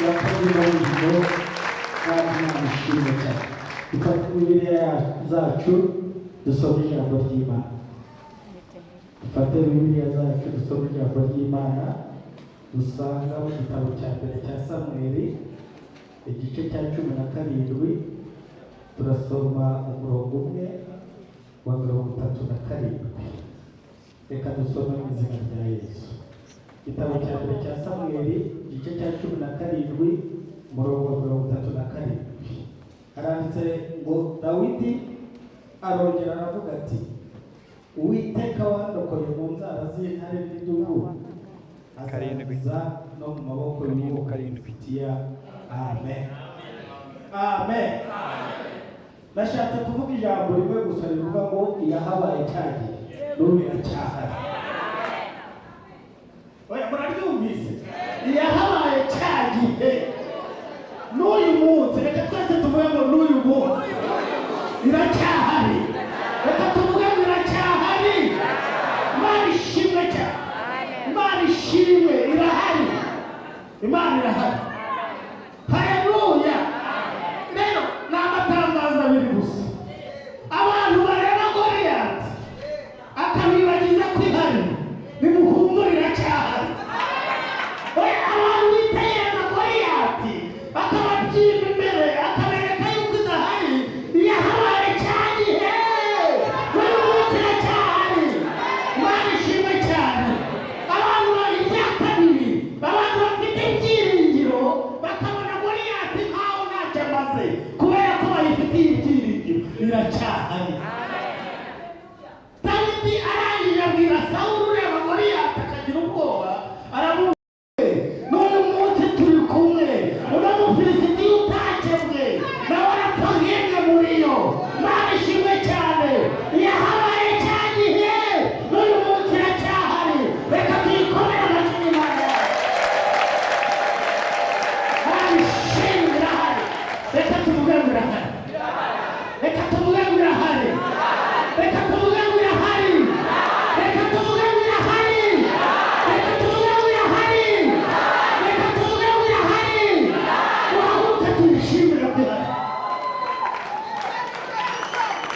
yakoze n'ubuzima kandi nishimye cyane. Dufate Bibiliya zacu dusome ijambo ry'Imana. Dufate Bibiliya zacu dusome ijambo ry'Imana dusanga mu gitabo cya mbere cya Samweli igice cya 17 turasoma umurongo umwe wa 37. Reka dusome mu izina rya Yesu. Igitabo cya mbere cya Samweli igice cya 17 umurongo wa 37 haranditse ngo Dawidi arongera aravuga ati Uwiteka wandokoye mu nzara z'intare n'idubu azankiza no mu maboko y'Uwiteka. Amen. Amen. Nashatse kuvuga ijambo rimwe gusa rivuga ngo iyahabaye cyagiye n'ubira cyahari. Oya muraryumvise? Iyahabaye cyagiye n'uyu munsi, reka twese tuvuge ngo n'uyu munsi iracyahari. Reka tuvuge ngo iracyahari. Imana ishimwe cyane. Imana ishimwe irahari. Imana irahari. Haleluya. Rero ni amatangazo abiri gusa. Abantu bareba Goliyati akabibagiza ko ihari, nimuhumure iracyahari. Abantu bitegereza Goliyati akababyimba imbere akabereka yuko idahari, iyahabaye cyagihe n'uyu munsi iracyahari. Imana ishimwe cyane. Abantu b'ibya kabiri, abantu bafite ibyiringiro bakabona Goliyati nkaho ntacyo amaze kubera ko bayifitiye ibyiringiro, iracyahari. Dawidi arangije abwira Sawuli ureba Goliyati akagira ubwoba, aramuha n'uyu munsi turi kumwe, uno mufilisitiya utakebwe nawe arapfa nk'imwe muri yo. Imana ishimwe cyane. Iyahabaye cyagihe n'uyu munsi iracyahari. Reka tuyikomere amashyi Imana yacu. Imana ishimwe irahari. Reka tuvuge ngo irahari. Reka tuvuge ngo irahari. Reka tuvuge ngo irahari. Reka tuvuge ngo irahari. Reka tuvuge ngo irahari. Reka tuvuge ngo irahari. Uhaguruke tuyishimire ko irahari.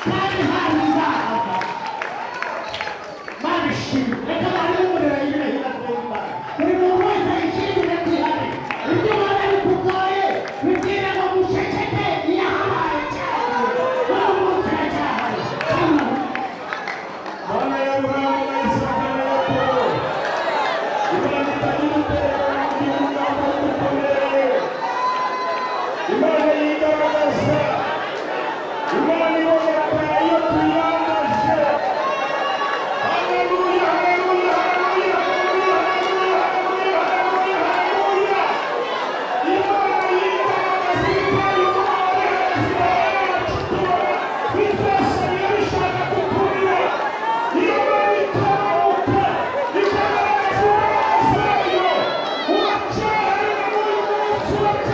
Kandi hari izahaza. Imana ishimwe. Reka barihumurira yine hirasenga. Buri muntu wese yishimire ko ihari. Ibyo ubona bikugoye bibwire ngo muceceke, iyahabaye cyane n'uyu munsi iracyahari. Bwana ya Abrahamu na Isaka na Yakobo, Imana itagira ubwoba n'imbaraga n'ubukomere. Imana yigaragaza, Imana iboneka iyo tuyambaje. Haleluya, haleluya, haleluya, haleluya, haleluya, haleluya, haleluya. Imana yigaragaza itari ubwoba n'ubuzima bwacu tubona twifashe iyo bishaka kukurira. Imana itamuka ikagaragaza imbaraga zayo. Uracyahari n'uyu munsi uracyahari.